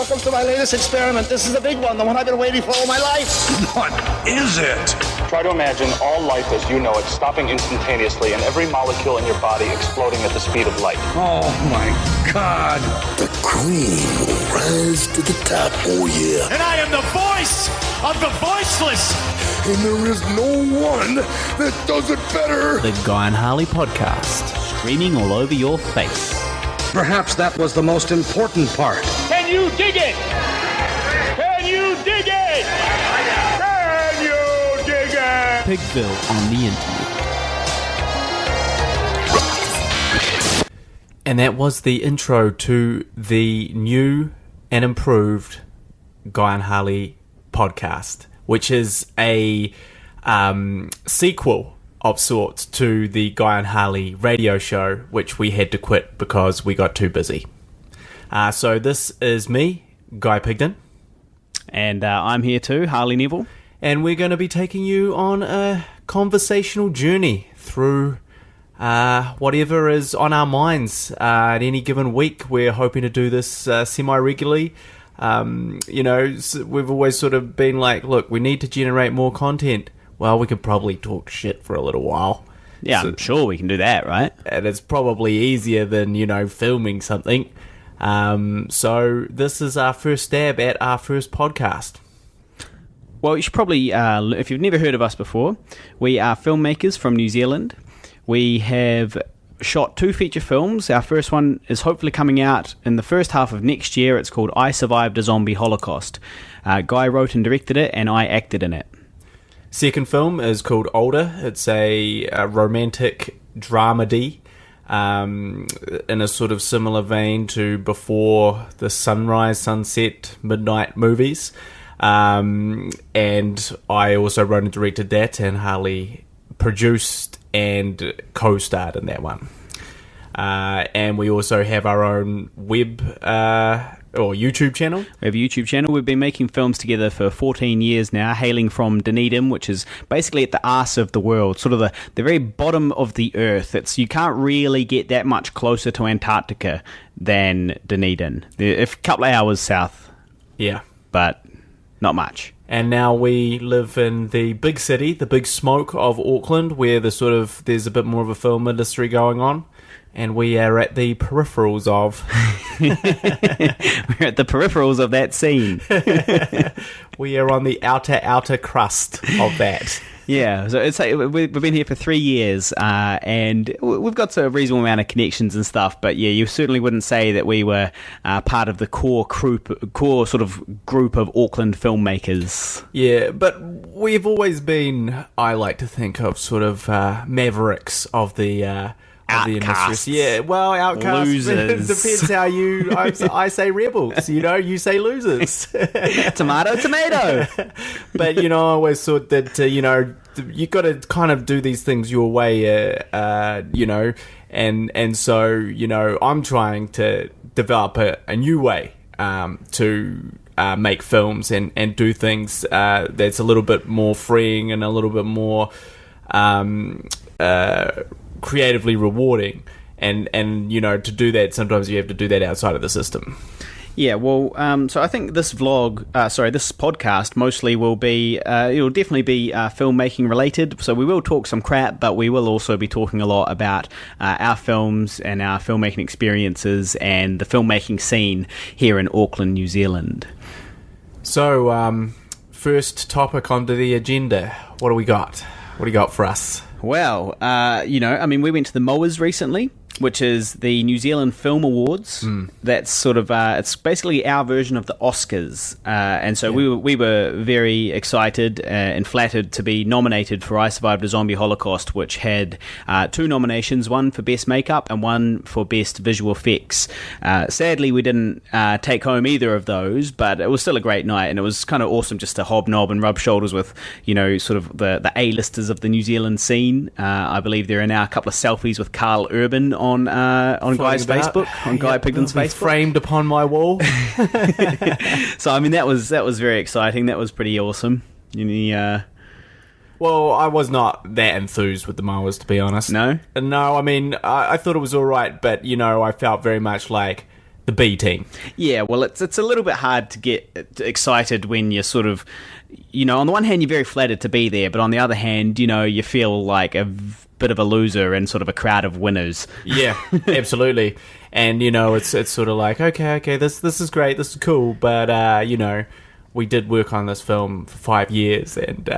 welcome to my latest experiment. This is a big one, the one I've been waiting for all my life. What is it? Try to imagine all life as you know it stopping instantaneously and every molecule in your body exploding at the speed of light. Oh my God. The cream will rise to the top, oh yeah. And I am the voice of the voiceless. And there is no one that does it better. The Guy and Harley Podcast, streaming all over your face. Perhaps that was the most important part. Can you dig it? Can you dig it? Can you dig it? Pigville on the internet. And that was the intro to the new and improved Guy and Harley Podcast, which is a sequel of sorts to the Guy and Harley radio show, which we had to quit because we got too busy. So this is me, Guy Pigden. And I'm here too, Harley Neville. And we're going to be taking you on a conversational journey through whatever is on our minds at any given week. We're hoping to do this semi-regularly. We've always sort of been like, look, we need to generate more content. Well, we could probably talk shit for a little while. Yeah, I'm sure we can do that, right? And it's probably easier than, filming something. So this is our first stab at our first podcast. Well, you should probably, if you've never heard of us before, we are filmmakers from New Zealand. We have shot 2 feature films. Our first one is hopefully coming out in the first half of next year. It's called I Survived a Zombie Holocaust. Guy wrote and directed it, and I acted in it. Second film is called Older. It's a romantic dramedy in a sort of similar vein to Before the Sunrise, Sunset, Midnight movies. And I also wrote and directed that, and Harley produced and co-starred in that one. And we also have our own web or YouTube channel. We have a YouTube channel. We've been making films together for 14 years now, hailing from Dunedin, which is basically at the arse of the world, sort of the very bottom of the earth. You can't really get that much closer to Antarctica than Dunedin. A couple of hours south. Yeah. But not much. And now we live in the big city, the big smoke of Auckland, where there's a bit more of a film industry going on. And we are at the peripherals of... We're at the peripherals of that scene. We are on the outer crust of that. Yeah, so it's like we've been here for 3 years, and we've got a reasonable amount of connections and stuff. But yeah, you certainly wouldn't say that we were part of the core sort of group of Auckland filmmakers. Yeah, but we've always been, I like to think of, sort of mavericks of the outcasts. Yeah, well, outcasts. Losers. Depends how you... I say rebels, you say losers. Tomato. But, I always thought that, you got to kind of do these things your way, and so, I'm trying to develop a new way to make films and do things that's a little bit more freeing and a little bit more... creatively rewarding, and to do that sometimes you have to do that outside of the system. Yeah, well, so I think this podcast mostly will be, it'll definitely be filmmaking related, so we will talk some crap, but we will also be talking a lot about our films and our filmmaking experiences and the filmmaking scene here in Auckland, New Zealand. So, first topic onto the agenda, what do we got? What do you got for us? Well, we went to the MOAs recently, which is the New Zealand Film Awards. That's sort of it's basically our version of the Oscars, and so we were very excited and flattered to be nominated for I Survived a Zombie Holocaust, which had 2 nominations, one for Best Makeup and one for Best Visual Effects. Sadly, we didn't take home either of those, but it was still a great night, and it was kind of awesome just to hobnob and rub shoulders with, sort of the A-listers of the New Zealand scene. I believe there are now a couple of selfies with Carl Urban on Guy's Facebook, on Guy Pigden's Facebook, framed upon my wall. So I mean that was very exciting. That was pretty awesome. Well, I was not that enthused with the Moas, to be honest. No? I mean, I thought it was all right, but I felt very much like the B team. Yeah, well, it's a little bit hard to get excited when you're sort of, on the one hand, you're very flattered to be there, but on the other hand, you feel like a bit of a loser in sort of a crowd of winners. Yeah, absolutely. And, it's sort of like, okay, this is great, this is cool, but, we did work on this film for 5 years, and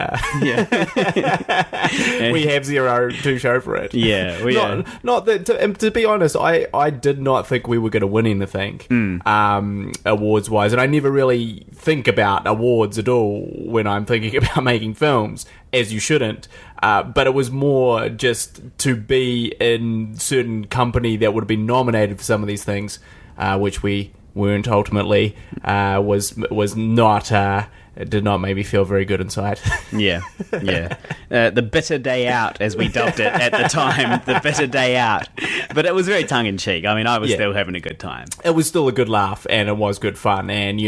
we have zero to show for it. Yeah, not that. To be honest, I did not think we were going to win anything, awards wise, and I never really think about awards at all when I'm thinking about making films, as you shouldn't. But it was more just to be in certain company that would have been nominated for some of these things, which we weren't ultimately, was not, it did not make me feel very good inside. Yeah. The bitter day out, as we dubbed it at the time, the bitter day out. But it was very tongue-in-cheek. I mean, I was still having a good time. It was still a good laugh, and it was good fun. And,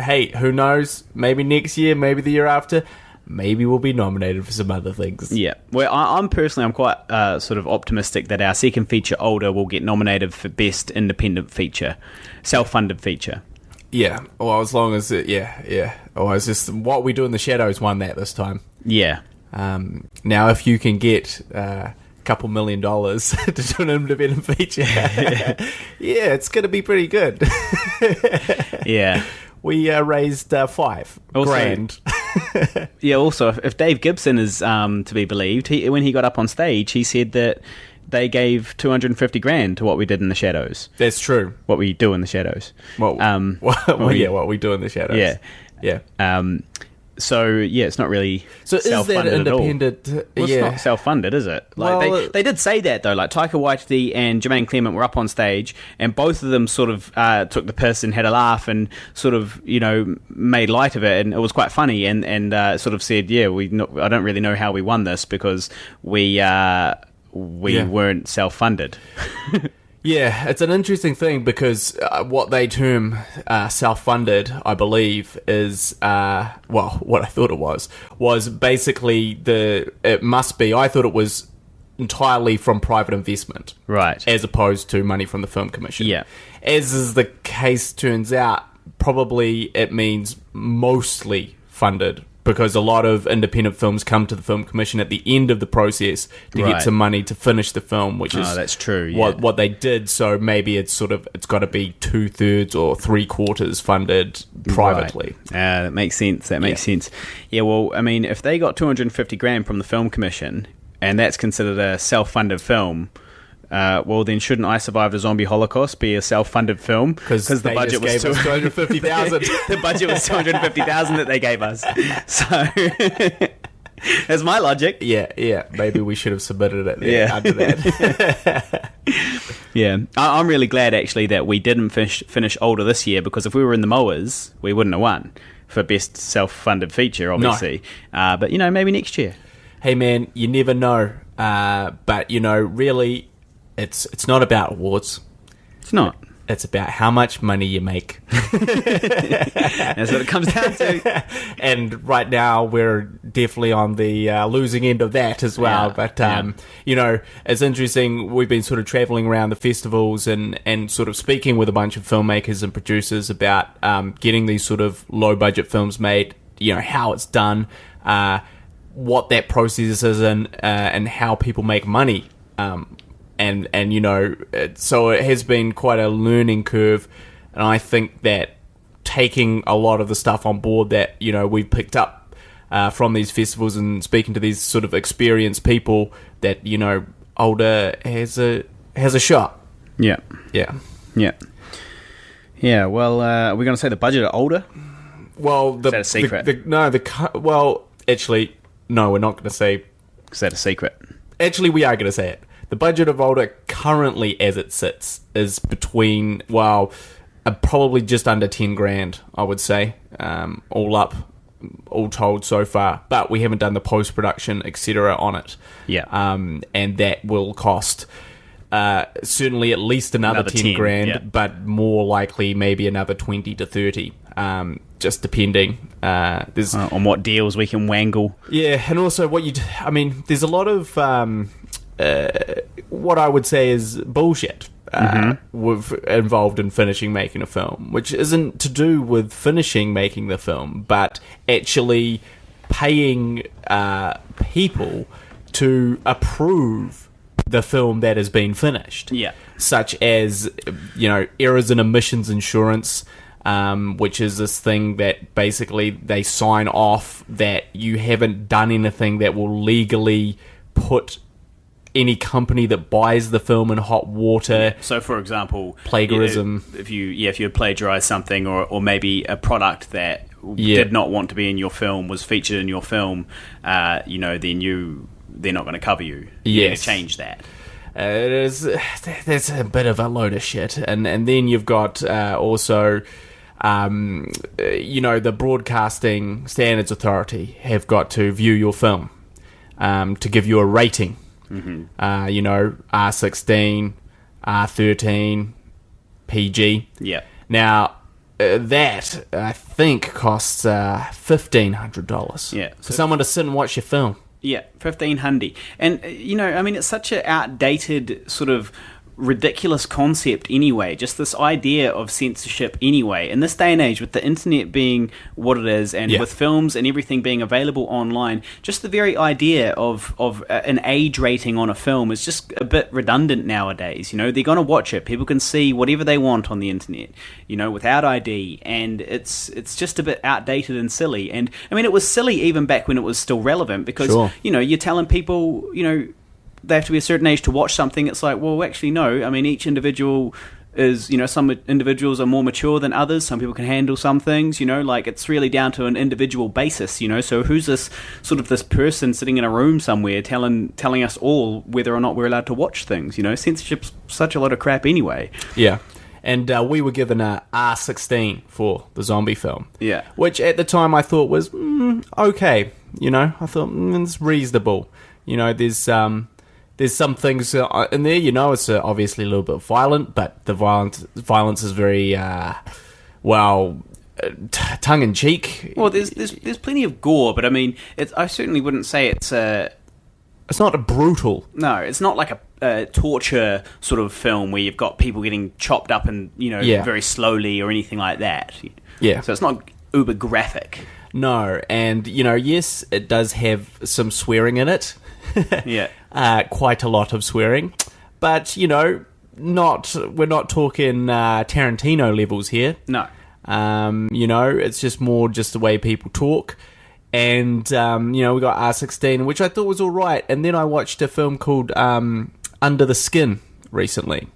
hey, who knows? Maybe next year, maybe the year after, maybe we'll be nominated for some other things. Yeah. Well, I'm quite sort of optimistic that our second feature, Older, will get nominated for Best Independent Feature, self-funded feature. Yeah. Well, as long as it, yeah. Oh, it's just What We Do in the Shadows won that this time. Yeah. Now, if you can get a couple $1 million to do an independent feature, yeah, it's going to be pretty good. Yeah. We raised $5 grand. Yeah, also, if Dave Gibson is to be believed, when he got up on stage, he said that they gave $250 grand to What We Did in the Shadows. That's true. What We Do in the Shadows. What We Do in the Shadows. Yeah. So, yeah, it's not really self-funded is that independent? At all. Well, it's not self-funded, is it? Like, they did say that, though. Like, Taika Waititi and Jermaine Clement were up on stage, and both of them sort of took the piss and had a laugh and sort of, made light of it, and it was quite funny, and sort of said, I don't really know how we won this, because we weren't self-funded. Yeah, it's an interesting thing because what they term self-funded, I believe, is, what I thought it was basically I thought it was entirely from private investment. Right. As opposed to money from the Film Commission. Yeah. As is the case turns out, probably it means mostly funded, because a lot of independent films come to the Film Commission at the end of the process to get some money to finish the film, which is that's true. What they did. So maybe it's got to be 2/3 or 3/4 funded privately. Right. That makes sense. That makes sense. Yeah. Well, I mean, if they got $250 grand from the Film Commission, and that's considered a self-funded film, well, then shouldn't I Survived a Zombie Holocaust be a self-funded film? Because the budget was $250,000. The budget was $250,000 that they gave us. So that's my logic. Yeah. Maybe we should have submitted it there under that. Yeah, I'm really glad actually that we didn't finish Older this year, because if we were in the mowers, we wouldn't have won for best self-funded feature, obviously. No. But maybe next year. Hey man, you never know. But really, it's not about awards. It's not. It's about how much money you make. That's what it comes down to. And right now, we're definitely on the losing end of that as well. Yeah. But, it's interesting. We've been sort of traveling around the festivals and sort of speaking with a bunch of filmmakers and producers about getting these sort of low-budget films made, how it's done, what that process is and how people make money. So it has been quite a learning curve, and I think that taking a lot of the stuff on board that we've picked up from these festivals and speaking to these sort of experienced people, that Older has a shot. Yeah. Well, are we going to say the budget of Older? Well, is that a secret? Actually, no, we're not going to say. Is that a secret? Actually, we are going to say it. The budget of Older currently, as it sits, is between, probably just under 10 grand, I would say, all up, all told so far. But we haven't done the post-production, etc. on it. Yeah. And that will cost certainly at least another 10 grand, but more likely maybe another 20 to 30, just depending. On what deals we can wangle. Yeah, and also there's a lot of... what I would say is bullshit involved in finishing making a film, which isn't to do with finishing making the film, but actually paying people to approve the film that has been finished. Yeah. Such as, errors in emissions insurance, which is this thing that basically they sign off that you haven't done anything that will legally put any company that buys the film in hot water. So, for example, plagiarism. If you had plagiarized something, or maybe a product that did not want to be in your film was featured in your film, then they're not going to cover you. You need to change that. There's a bit of a load of shit, and then you've got also, the Broadcasting Standards Authority have got to view your film to give you a rating. R16, R13, PG. Yeah. Now, that, I think, costs $1,500. Yeah. For someone to sit and watch your film. Yeah, 1,500. And, it's such an outdated sort of ridiculous concept anyway, just this idea of censorship anyway. In this day and age, with the internet being what it is, and with films and everything being available online, just the very idea of an age rating on a film is just a bit redundant nowadays. They're going to watch it. People can see whatever they want on the internet, without ID, and it's just a bit outdated and silly. And, it was silly even back when it was still relevant, because, you're telling people, they have to be a certain age to watch something. It's like, well, actually, no. Each individual is, some individuals are more mature than others. Some people can handle some things, it's really down to an individual basis, So who's this person sitting in a room somewhere telling us all whether or not we're allowed to watch things, Censorship's such a lot of crap anyway. Yeah. And we were given a R16 for the zombie film. Yeah. Which at the time I thought was, okay. I thought, it's reasonable. There's some things in there, it's obviously a little bit violent, but the violence is very, tongue-in-cheek. Well, there's plenty of gore, but I certainly wouldn't say it's It's not brutal. No, it's not like a torture sort of film where you've got people getting chopped up and, very slowly or anything like that. Yeah. So it's not uber graphic. No, and, yes, it does have some swearing in it. Yeah. Quite a lot of swearing. But, we're not talking Tarantino levels here. No. It's just more just the way people talk. And, we got R16, which I thought was all right. And then I watched a film called Under the Skin recently,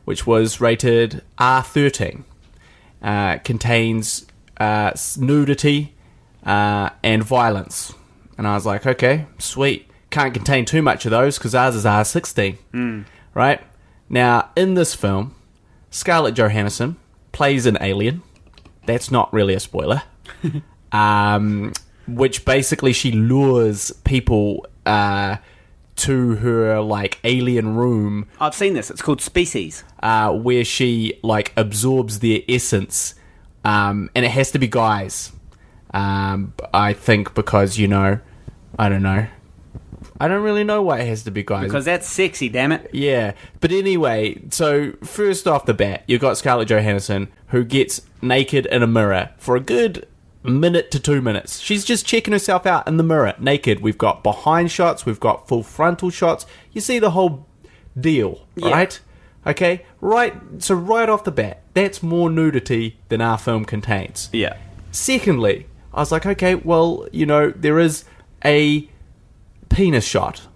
which was rated R13. Contains nudity and violence. And I was like, okay, sweet. Can't contain too much of those because ours is R16. Right? Now, in this film, Scarlett Johansson plays an alien. That's not really a spoiler. Which basically she lures people to her, alien room. I've seen this. It's called Species. Where she, absorbs their essence. And it has to be guys. I think because, I don't know. I don't really know why it has to be guys. Because that's sexy, damn it. Yeah. But anyway, so first off the bat, you've got Scarlett Johansson, who gets naked in a mirror for a good minute to 2 minutes. She's just checking herself out in the mirror, naked. We've got behind shots, we've got full frontal shots. You see the whole deal, right? Yeah. Okay? Right. So right off the bat, that's more nudity than our film contains. Yeah. Secondly, I was like, okay, well, there is a penis shot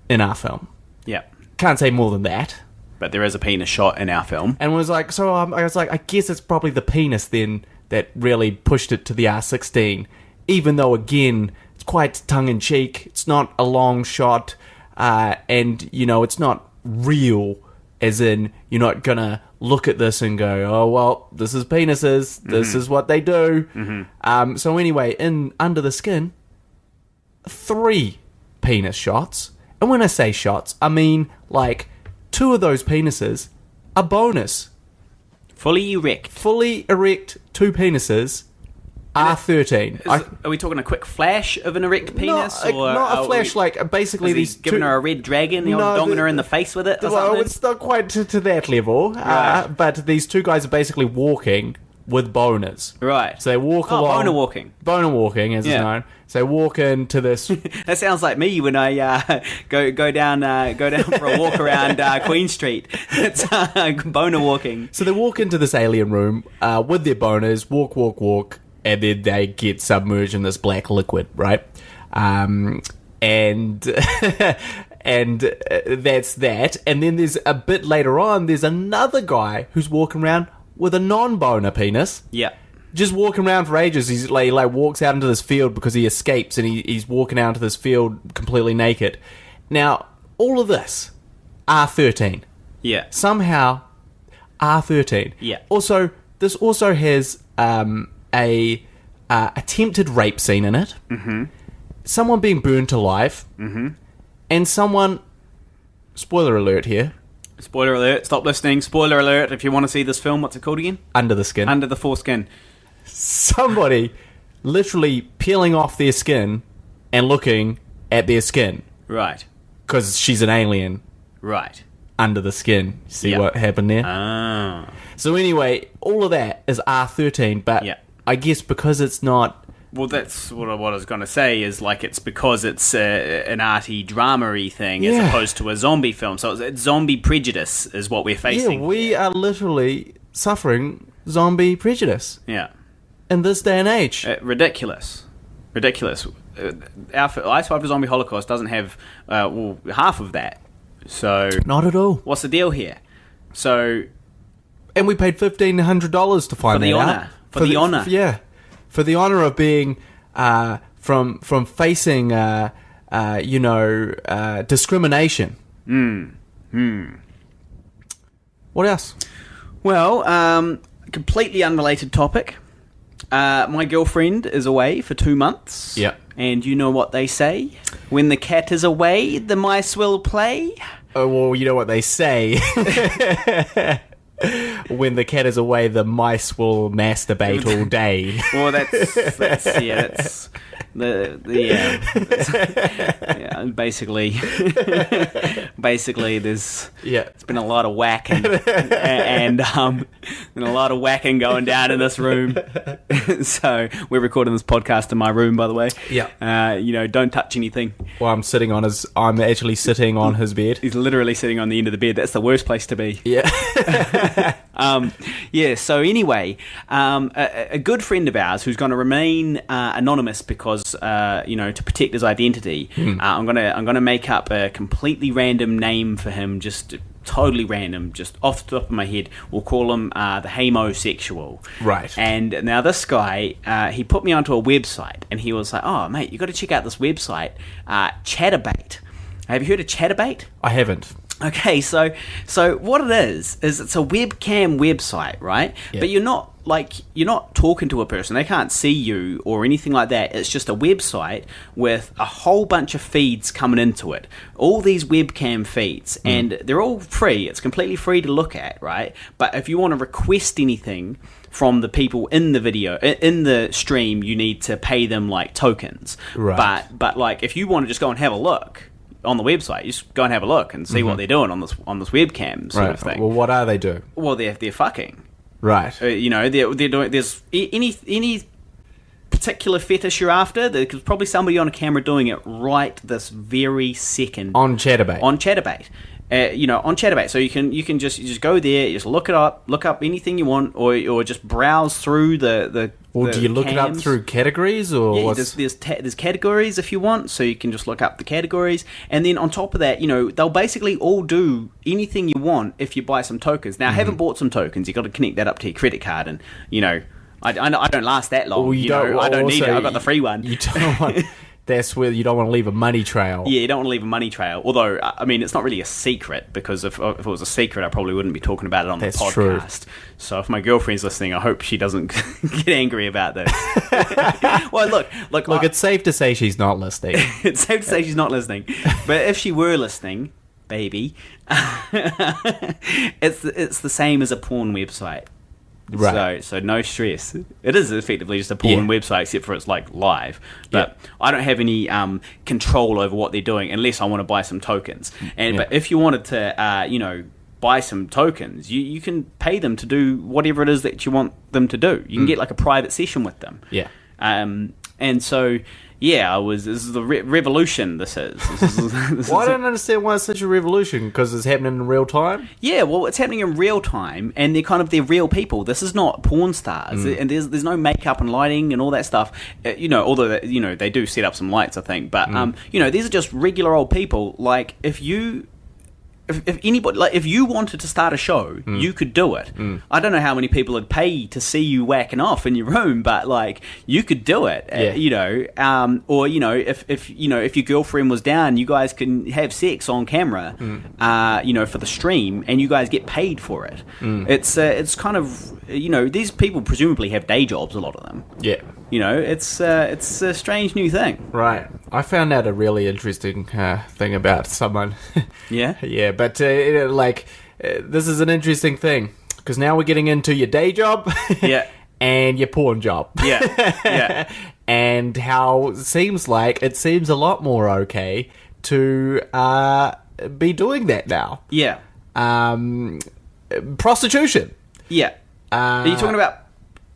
in our film. Yeah. Can't say more than that. But there is a penis shot in our film. And I was like, I guess it's probably the penis then that really pushed it to the R16. Even though, again, it's quite tongue-in-cheek. It's not a long shot. And, it's not real. As in, you're not going to look at this and go, oh, well, this is penises. This is what they do. Mm-hmm. So anyway, in Under the Skin, 3 penis shots. And when I say shots, I mean 2 of those penises are bonus. Fully erect. Fully erect 2 penises R13. Are we talking a quick flash of an erect penis? Not a flash, like, basically these giving her a red dragon, donging her in the face with it or well, something? it's not quite to that level, Right. but these two guys are basically walking with boners. Right. So they walk along... boner walking. Boner walking, as it's known. So they walk into this... That sounds like me when I go down for a walk around Queen Street. It's boner walking. So they walk into this alien room with their boners, walk, and then they get submerged in this black liquid, right? And and that's that. And then there's a bit later on, there's another guy who's walking around with a non-boner penis. Yeah. Just walking around for ages. He's like walks out into this field because he escapes, and he's walking out into this field completely naked. Now, all of this, R13. Yeah. Somehow, R13. Yeah. Also, this also has a attempted rape scene in it. Mm-hmm. Someone being burnt alive. Mm-hmm. And someone... Spoiler alert here. Spoiler alert. Stop listening. Spoiler alert. If you want to see this film, what's it called again? Under the skin. Under the foreskin. Somebody literally peeling off their skin and looking at their skin. Right. Because she's an alien. Right. Under the skin. See what happened there? Ah. So anyway, all of that is R13, but I guess because it's not... Well, that's what I was going to say, is like it's because it's an arty, drama-y thing as opposed to a zombie film. So it's zombie prejudice is what we're facing. Yeah, we are literally suffering zombie prejudice. Yeah. In this day and age. Ridiculous. Our I Survived the Zombie Holocaust doesn't have half of that. So not at all. What's the deal here? So... And we paid $1,500 to find that out. For the honour. Yeah. For the honour of being from facing discrimination. What else? Well, completely unrelated topic. My girlfriend is away for 2 months. Yeah. And you know what they say? When the cat is away, the mice will play. Oh, well, you know what they say. When the cat is away, the mice will masturbate all day. Well, that's basically there's it's been a lot of whacking and a lot of whacking going down in this room. So we're recording this podcast in my room, by the way. Don't touch anything. Well, I'm actually sitting on his bed. He's literally sitting on the end of the bed. That's the worst place to be. So anyway, a good friend of ours who's going to remain anonymous because to protect his identity, I'm gonna make up a completely random name for him, just totally random, just off the top of my head. We'll call him the Hamosexual. Right. And now this guy, he put me onto a website, and he was like, "Oh, mate, you got to check out this website, Chatterbait. Have you heard of Chatterbait?" I haven't. Okay, so what it is it's a webcam website, right? Yep. But you're not talking to a person. They can't see you or anything like that. It's just a website with a whole bunch of feeds coming into it. All these webcam feeds, and they're all free. It's completely free to look at, right? But if you want to request anything from the people in the video, in the stream, you need to pay them like tokens. Right. But like if you want to just go and have a look on the website, you just go and have a look and see what they're doing on this webcam sort of thing. Well, what are they doing? Well, they're fucking. Right. They're doing. There's any particular fetish you're after. There's probably somebody on a camera doing it right this very second on Chatterbait. On Chatterbait. On Chatterbait, so you can just go there, you just look up anything you want, or just browse through the. Or do you look cams. it up through categories, or yeah? There's categories if you want, so you can just look up the categories, and then on top of that, they'll basically all do anything you want if you buy some tokens. Now, I haven't bought some tokens. You got to connect that up to your credit card, and I don't last that long. I don't need it. I've got the free one. You don't want. That's where you don't want to leave a money trail. Yeah, you don't want to leave a money trail. Although, I mean, it's not really a secret, because if it was a secret, I probably wouldn't be talking about it on the podcast. True. So if my girlfriend's listening, I hope she doesn't get angry about this. Well, look, it's safe to say she's not listening. It's safe to say she's not listening. But if she were listening, baby, it's the same as a porn website. Right. So no stress. It is effectively just a porn website, except for it's like live. But I don't have any control over what they're doing unless I want to buy some tokens. But if you wanted to, buy some tokens, you can pay them to do whatever it is that you want them to do. You can get like a private session with them. Yeah. And so, this is the revolution, this is. Well, I don't understand why it's such a revolution, because it's happening in real time? Yeah, well, it's happening in real time, and they're real people. This is not porn stars, and there's no makeup and lighting and all that stuff. Although they do set up some lights, I think. But these are just regular old people. Like if anybody, like if you wanted to start a show, you could do it. I don't know how many people would pay to see you whacking off in your room, but like you could do it. Or if your girlfriend was down, you guys can have sex on camera. For the stream, and you guys get paid for it. It's kind of these people presumably have day jobs, a lot of them. Yeah. It's a strange new thing. Right. I found out a really interesting thing about someone. Yeah? Yeah, but this is an interesting thing, because now we're getting into your day job and your porn job. Yeah. And how it seems a lot more okay to be doing that now. Yeah. Prostitution. Yeah. Are you talking about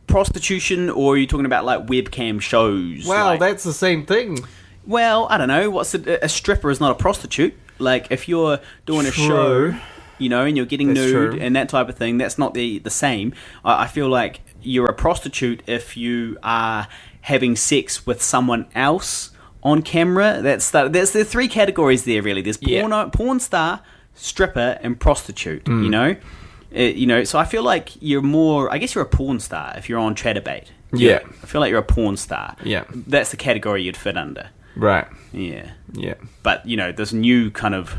prostitution, or are you talking about like webcam shows? Well, that's the same thing. Well, I don't know. A stripper is not a prostitute. Like if you're doing a show, and you're getting nude and that type of thing, that's not the same. I feel like you're a prostitute if you are having sex with someone else on camera. There's the three categories there, really. There's porn star, stripper, and prostitute. So I feel like I guess you're a porn star if you're on Chatterbait. Yeah. I feel like you're a porn star. Yeah. That's the category you'd fit under. Right. Yeah. Yeah. But, this new kind of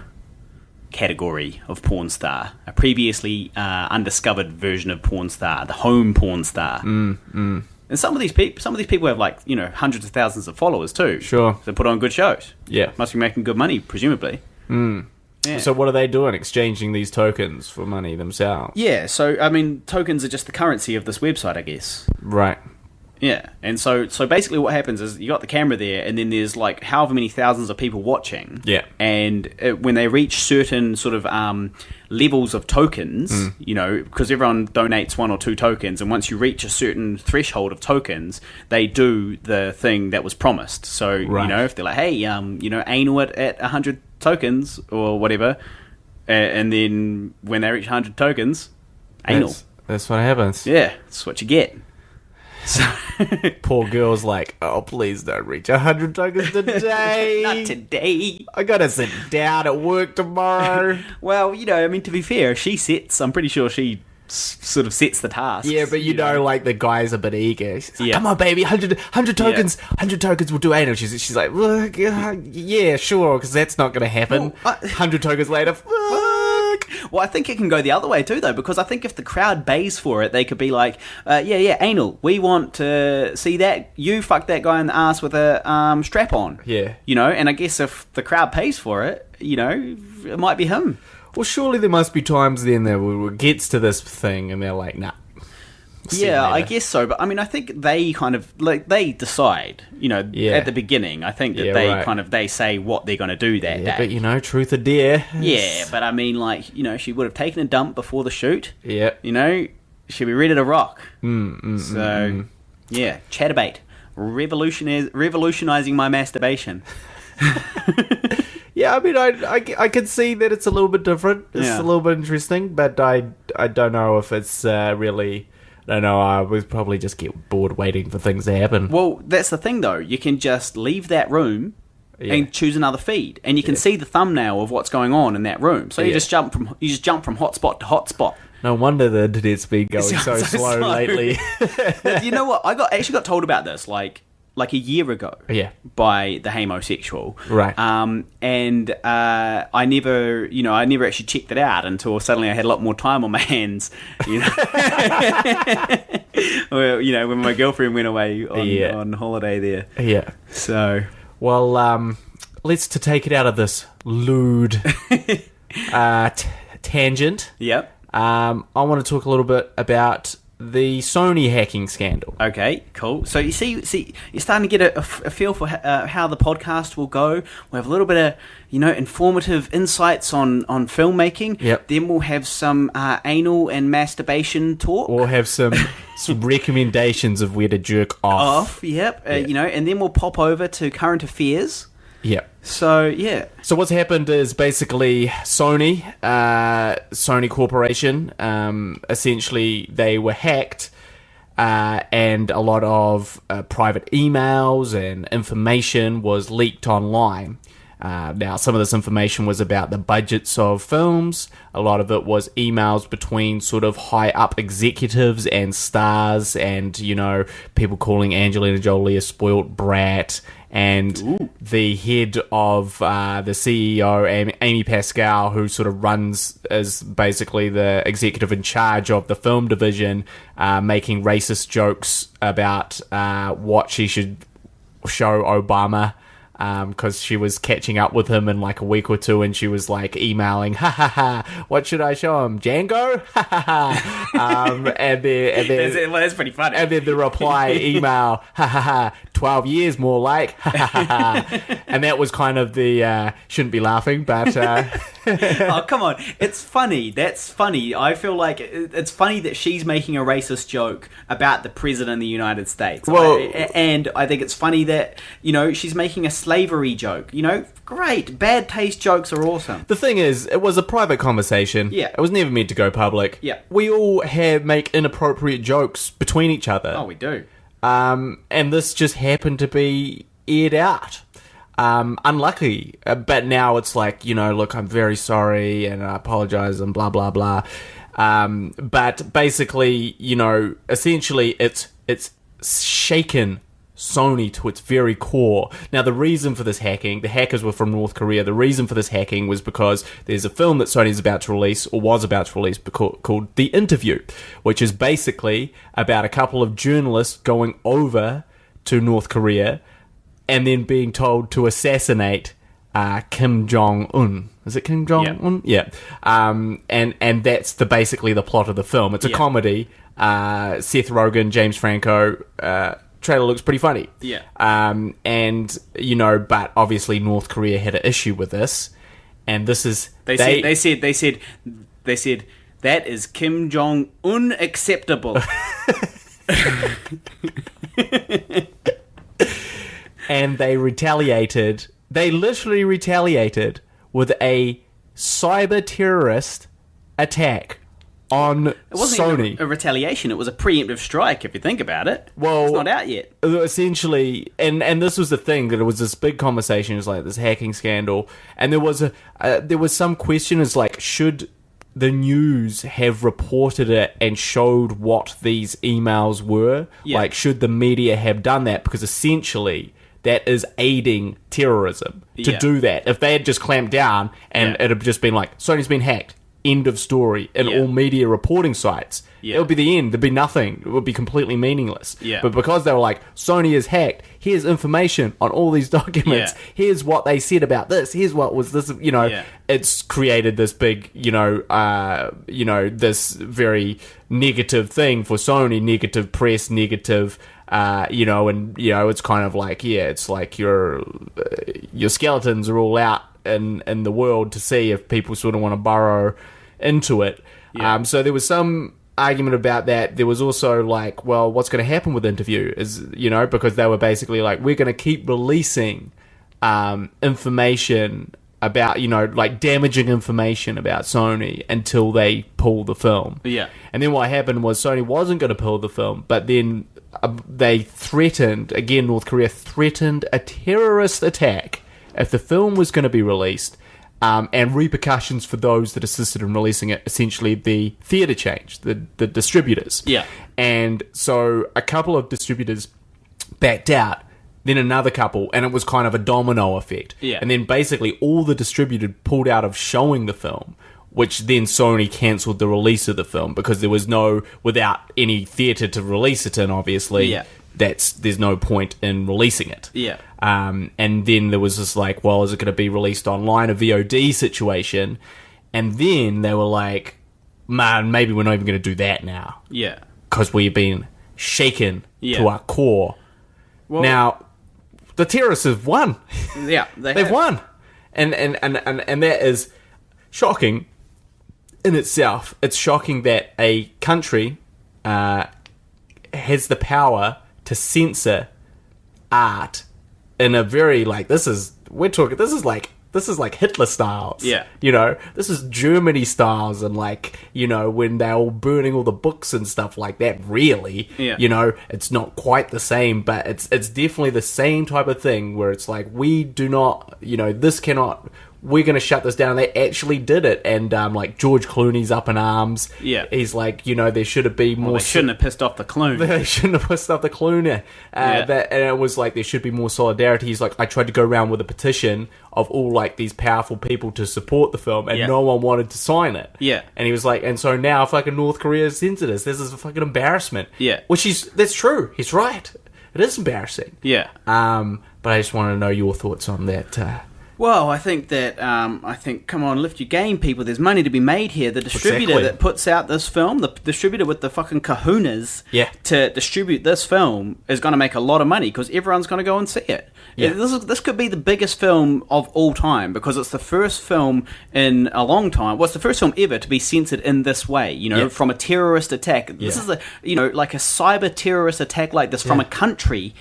category of porn star, a previously undiscovered version of porn star, the home porn star. And some of these people have like, hundreds of thousands of followers too. Sure. So they put on good shows. Yeah. Must be making good money, presumably. Yeah. So what are they doing? Exchanging these tokens for money themselves? Yeah, so, tokens are just the currency of this website, I guess. Right. Yeah, and so basically what happens is you got the camera there, and then there's like however many thousands of people watching. Yeah. And when they reach certain sort of levels of tokens, because everyone donates 1 or 2 tokens, and once you reach a certain threshold of tokens, they do the thing that was promised. So, if they're like, hey, anal it at 100 tokens or whatever, and then when they reach 100 tokens, anal. That's what happens. Yeah, that's what you get. So poor girl's like, oh, please don't reach 100 tokens today. Not today. I gotta sit down at work tomorrow. Well, to be fair, I'm pretty sure she sort of sets the task. Yeah, but like the guy's a bit eager. She's like, come on, baby, 100 tokens, 100 tokens will do anal. She's like, look, yeah, sure, because that's not gonna happen. 100 tokens later, Well, I think it can go the other way too, though, because I think if the crowd pays for it, they could be like, anal, we want to see that you fuck that guy in the ass with a strap on. Yeah. And I guess if the crowd pays for it, it might be him. Well, surely there must be times then that it gets to this thing and they're like, nah. Yeah, I guess so. But I think they kind of they decide, at the beginning. I think that they kind of they say what they're going to do that day. But truth or dare. Yeah, but she would have taken a dump before the shoot. Yeah. She'd be ready to rock. Yeah, Chatterbait, revolutionizing my masturbation. Yeah, I can see that it's a little bit different. It's a little bit interesting, but I don't know if it's really. I don't know, I would probably just get bored waiting for things to happen. Well, that's the thing, though. You can just leave that room and choose another feed, and you can see the thumbnail of what's going on in that room. So you just jump from hotspot to hotspot. No wonder the internet's been going so slow lately. You know what? I actually got told about this like a year ago. Yeah. By the homosexual. Right. And I never actually checked it out until suddenly I had a lot more time on my hands. Well, when my girlfriend went away on holiday there. Yeah. So. Well, let's take it out of this lewd tangent. Yep. I want to talk a little bit about the Sony hacking scandal. Okay, cool. So you see, you're starting to get a feel for how the podcast will go. We'll have a little bit of, informative insights on filmmaking. Yep. Then we'll have some anal and masturbation talk. We'll have some recommendations of where to jerk off. Yep. And then we'll pop over to current affairs. Yep. So, yeah. So what's happened is basically Sony Corporation, essentially they were hacked, and a lot of private emails and information was leaked online. Now, some of this information was about the budgets of films. A lot of it was emails between sort of high-up executives and stars and, people calling Angelina Jolie a spoilt brat. And the head of the CEO, Amy Pascal, who sort of runs as basically the executive in charge of the film division, making racist jokes about what she should show Obama. Because she was catching up with him in like a week or two, and she was like emailing, what should I show him? Django? and then that's pretty funny. And then the reply email, 12 years more like, and that was kind of the shouldn't be laughing, but oh, come on, it's funny. That's funny. I feel like it's funny that she's making a racist joke about the president of the United States. Well, and I think it's funny that she's making a slavery joke. Great. Bad taste jokes are awesome. The thing is, it was a private conversation. Yeah. It was never meant to go public. Yeah. We all make inappropriate jokes between each other. Oh, we do. And this just happened to be aired out. Unlucky. But now it's like, look, I'm very sorry and I apologize and blah, blah, blah. But basically, essentially it's shaken Sony to its very core. Now, the reason for this hacking, the hackers were from North Korea. The reason for this hacking was because there's a film that Sony's about to release, or was about to release, called The Interview, which is basically about a couple of journalists going over to North Korea and then being told to assassinate Kim Jong-un. Is it Kim Jong-un? Yeah. And that's basically the plot of the film. It's a comedy. Seth Rogen, James Franco. Trailer looks pretty funny. Yeah. But obviously North Korea had an issue with this, and this is they said that is Kim Jong-un acceptable. And they retaliated. They literally retaliated with a cyber terrorist attack on It wasn't Sony. even a retaliation. It was a preemptive strike, if you think about it. Well, it's not out yet. Essentially, and this was the thing, that it was this big conversation. It was like this hacking scandal, and there was some question as like, should the news have reported it and showed what these emails were? Yeah. Like, should the media have done that? Because essentially, that is aiding terrorism to do that. If they had just clamped down and it had just been like, Sony's been hacked, end of story, in all media reporting sites, it would be the end. There'd be nothing. It would be completely meaningless. Yeah. But because they were like, Sony is hacked, here's information on all these documents, here's what they said about this, here's what was this, it's created this big, this very negative thing for Sony, negative press, negative, it's kind of like, it's like your skeletons are all out in the world to see if people sort of want to burrow into it. So there was some argument about that. There was also like, well, what's going to happen with Interview is, because they were basically like, we're going to keep releasing information about, like damaging information about Sony until they pull the film. Yeah. And then what happened was Sony wasn't going to pull the film, but then they threatened, again, North Korea threatened a terrorist attack if the film was going to be released, and repercussions for those that assisted in releasing it, essentially the theatre change, the distributors. Yeah. And so a couple of distributors backed out, then another couple, and it was kind of a domino effect. Yeah. And then basically all the distributors pulled out of showing the film, which then Sony cancelled the release of the film because there was without any theatre to release it in, obviously. Yeah. There's no point in releasing it. Yeah. And then there was this like, well, is it going to be released online, a VOD situation? And then they were like, man, maybe we're not even going to do that now. Yeah. because we've been shaken Yeah. to our core. Well, Now, the terrorists have won. yeah, They've won. And that is shocking in itself. It's shocking that a country has the power to censor art in a very, like, this is like Hitler styles. Yeah. You know, this is Germany styles, and like, you know, when they're all burning all the books and stuff like that, really. Yeah. You know, it's not quite the same, but it's definitely the same type of thing where it's like, we do not, you know, this cannot, we're going to shut this down. They actually did it, and like George Clooney's up in arms. Yeah. He's like, you know, there should have been more. They shouldn't have pissed off the clone. They shouldn't have pissed off the Clooney. And it was like, there should be more solidarity. He's like, I tried to go around with a petition of all like these powerful people to support the film, and no one wanted to sign it. Yeah. And he was like, and so now fucking North Korea censored us. This is a fucking embarrassment. Yeah. That's true. He's right. It is embarrassing. Yeah. But I just want to know your thoughts on that. Well, I think that, come on, lift your game, people. There's money to be made here. The distributor Exactly. that puts out this film, the distributor with the fucking kahunas to distribute this film is going to make a lot of money because everyone's going to go and see it. Yeah. This could be the biggest film of all time because it's the first film in a long time. Well, it's the first film ever to be censored in this way, you know, from a terrorist attack. This is like a cyber terrorist attack like this from a country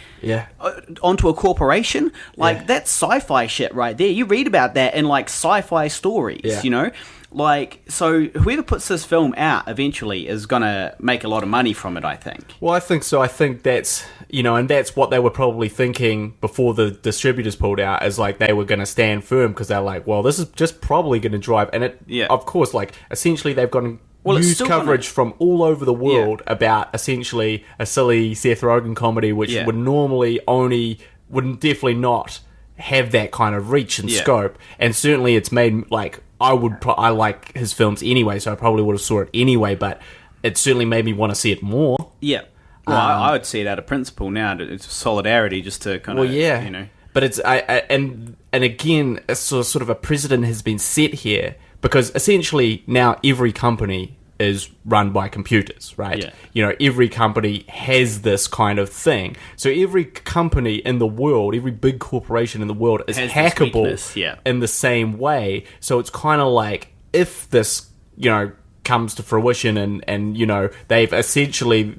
onto a corporation. Like, that's sci-fi shit right there. You read about that in like sci-fi stories, you know? Like, so whoever puts this film out eventually is going to make a lot of money from it, I think. Well, I think so. I think that's, you know, and that's what they were probably thinking before the distributors pulled out, is like they were going to stand firm because they're like, well, this is just probably going to drive. And it, of course, like, essentially they've gotten news coverage from all over the world about essentially a silly Seth Rogen comedy, which would normally would definitely not have that kind of reach and scope. And certainly it's made, like, I like his films anyway, so I probably would have saw it anyway, but it certainly made me want to see it more. Yeah. Well, I would see it out of principle now. It's solidarity just to kind of, you know. But it's, and again, a sort of a precedent has been set here, because essentially now every company is run by computers, right? Yeah. You know, every company has this kind of thing. So every company in the world, every big corporation in the world is hackable in the same way. So it's kind of like, if this, you know, comes to fruition and you know, they've essentially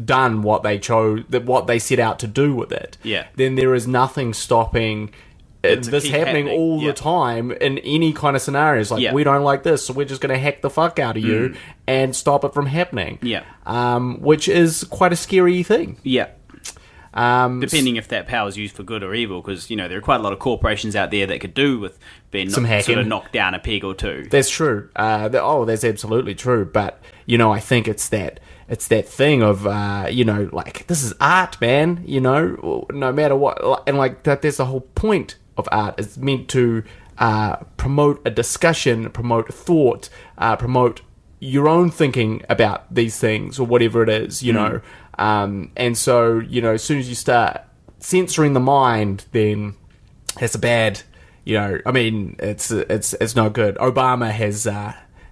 done what they chose, what they set out to do with it, then there is nothing stopping this happening all the time in any kind of scenarios. Like, we don't like this, so we're just going to hack the fuck out of you and stop it from happening. Which is quite a scary thing. Depending if that power is used for good or evil, because, you know, there are quite a lot of corporations out there that could do with being some hacking, sort of knocked down a peg or two. That's true. That's absolutely true. But, you know, I think it's that thing of, you know, like, this is art, man, you know, no matter what. And, like, that's the whole point of art. It's meant to promote a discussion, promote thought, promote your own thinking about these things or whatever it is, you know. And so, you know, as soon as you start censoring the mind, then it's a bad, you know, I mean, it's not good. Obama has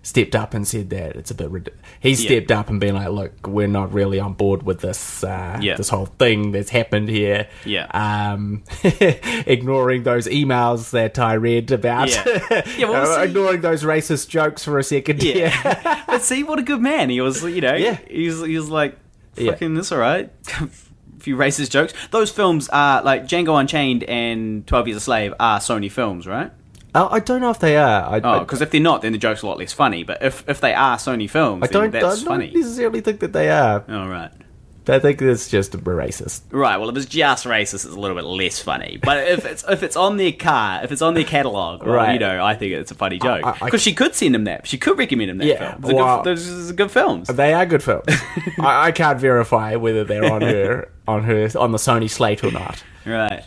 stepped up and said that it's a bit ridiculous. He's stepped up and been like, look, we're not really on board with this this whole thing that's happened here. Ignoring those emails that I read about. Ignoring those racist jokes for a second. But see, what a good man. He was, you know, he was like, fucking this alright. A few racist jokes. Those films are, like, Django Unchained and 12 Years a Slave are Sony films, right? I don't know if they are. Because if they're not, then the joke's a lot less funny. But if they are Sony films, that's funny. I don't necessarily think that they are. Oh, right. I think it's just a racist. Right, well, if it's just racist, it's a little bit less funny. But if it's on their car, if it's on their catalogue, well, you know, I think it's a funny joke. Because she could send him that. She could recommend him that film. Those are good films. They are good films. I can't verify whether they're on the Sony slate or not. Right.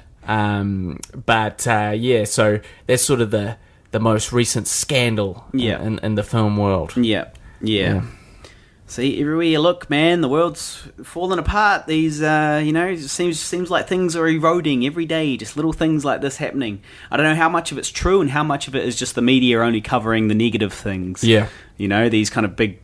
So that's sort of the most recent scandal in the film world. Yeah. See, everywhere you look, man, the world's falling apart. These, you know, it seems like things are eroding every day. Just little things like this happening. I don't know how much of it's true and how much of it is just the media only covering the negative things. Yeah. You know, these kind of big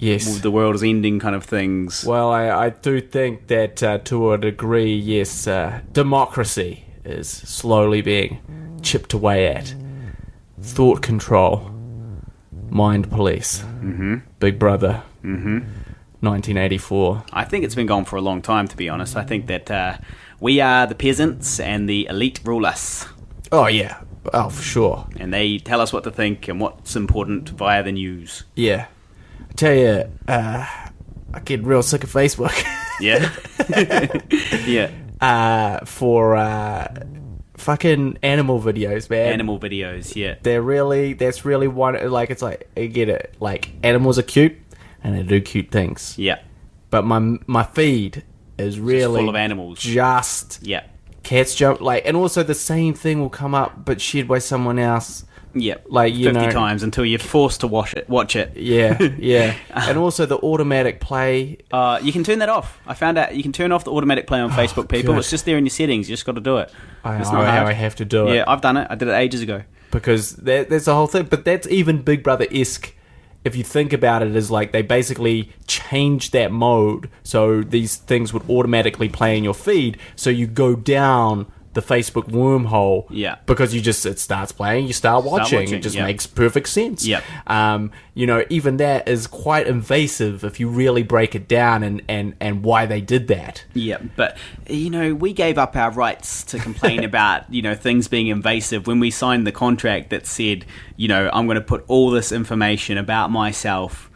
Yes. the world is ending kind of things. Well, I do think that to a degree, yes, democracy is slowly being chipped away at. Thought control, mind police, Big Brother, 1984. I think it's been gone for a long time, to be honest. I think that we are the peasants and the elite rule us. Oh, yeah. Oh, for sure. And they tell us what to think and what's important via the news. Yeah. I tell you, I get real sick of Facebook. Yeah? Yeah. For fucking animal videos, man. Animal videos, yeah. That's really one, like, it's like, I get it. Like, animals are cute, and they do cute things. Yeah. But my feed is really full of animals. Just Yeah. cats jump, like, and also the same thing will come up, but shared by someone else. Yeah. Like, you 50 know, times until you're forced to watch it. Yeah, yeah. And also the automatic play. You can turn that off. I found out you can turn off the automatic play on Facebook, people. good. It's just there in your settings. You just got to do it. It's not hard. I have to do it. Yeah, I've done it. I did it ages ago. Because that's the whole thing. But that's even Big Brother-esque. If you think about it, is like they basically changed that mode so these things would automatically play in your feed. So you go down the Facebook wormhole, Yeah. because it starts playing, you start watching. It just yeah. makes perfect sense. Yep. You know, even that is quite invasive if you really break it down and why they did that. Yeah, but, you know, we gave up our rights to complain about, you know, things being invasive when we signed the contract that said, you know, I'm going to put all this information about myself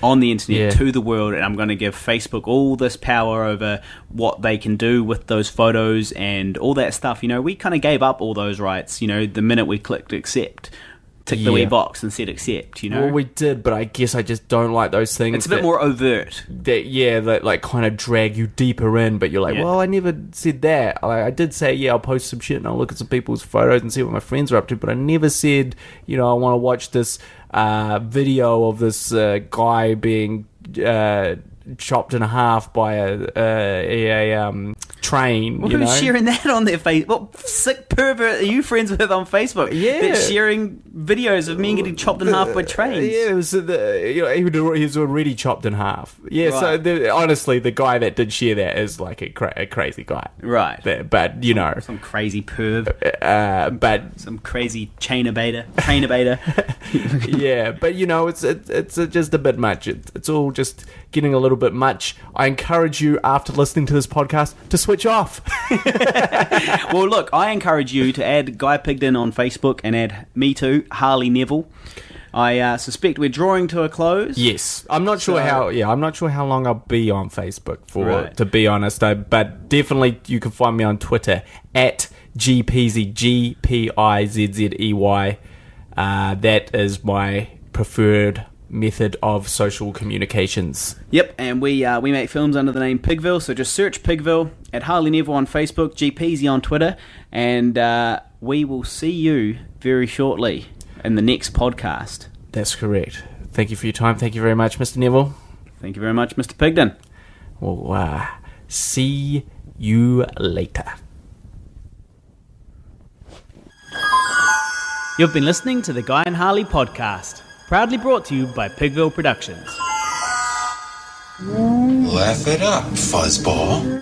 on the internet to the world, and I'm going to give Facebook all this power over what they can do with those photos and all that stuff. You know, we kind of gave up all those rights, you know, the minute we clicked accept. Tick the wee box and said accept, you know? Well, we did, but I guess I just don't like those things. It's a bit more overt. That like kind of drag you deeper in, but you're like, well, I never said that. I did say, I'll post some shit and I'll look at some people's photos and see what my friends are up to, but I never said, you know, I want to watch this video of this guy being chopped in half by a train. Well, you who's know? sharing that on their Facebook? What sick pervert are you friends with on Facebook? Yeah. That's sharing videos of men getting chopped in half by trains. Yeah, it was he was already chopped in half. Yeah, Right. so honestly, the guy that did share that is like a crazy guy. Right. But you know, Some crazy perv. but Some crazy chain abater. yeah, but you know, it's just a bit much. It's all just getting a little bit much. I encourage you, after listening to this podcast, to switch off. Well, look, I encourage you to add Guy Pigden on Facebook and add me too, Harley Neville. I suspect we're drawing to a close. Yes, I'm not sure how long I'll be on Facebook for, Right. to be honest. But definitely you can find me on Twitter at GPZ, GPIZZEY. That is my preferred method of social communications. Yep, and we make films under the name Pigville, so just search Pigville, at Harley Neville on Facebook, GPZ on Twitter, and we will see you very shortly in the next podcast. That's correct. Thank you for your time. Thank you very much, Mr. Neville. Thank you very much, Mr. Pigden. We'll see you later. You've been listening to the Guy and Harley Podcast, proudly brought to you by Pigville Productions. Laugh it up, fuzzball.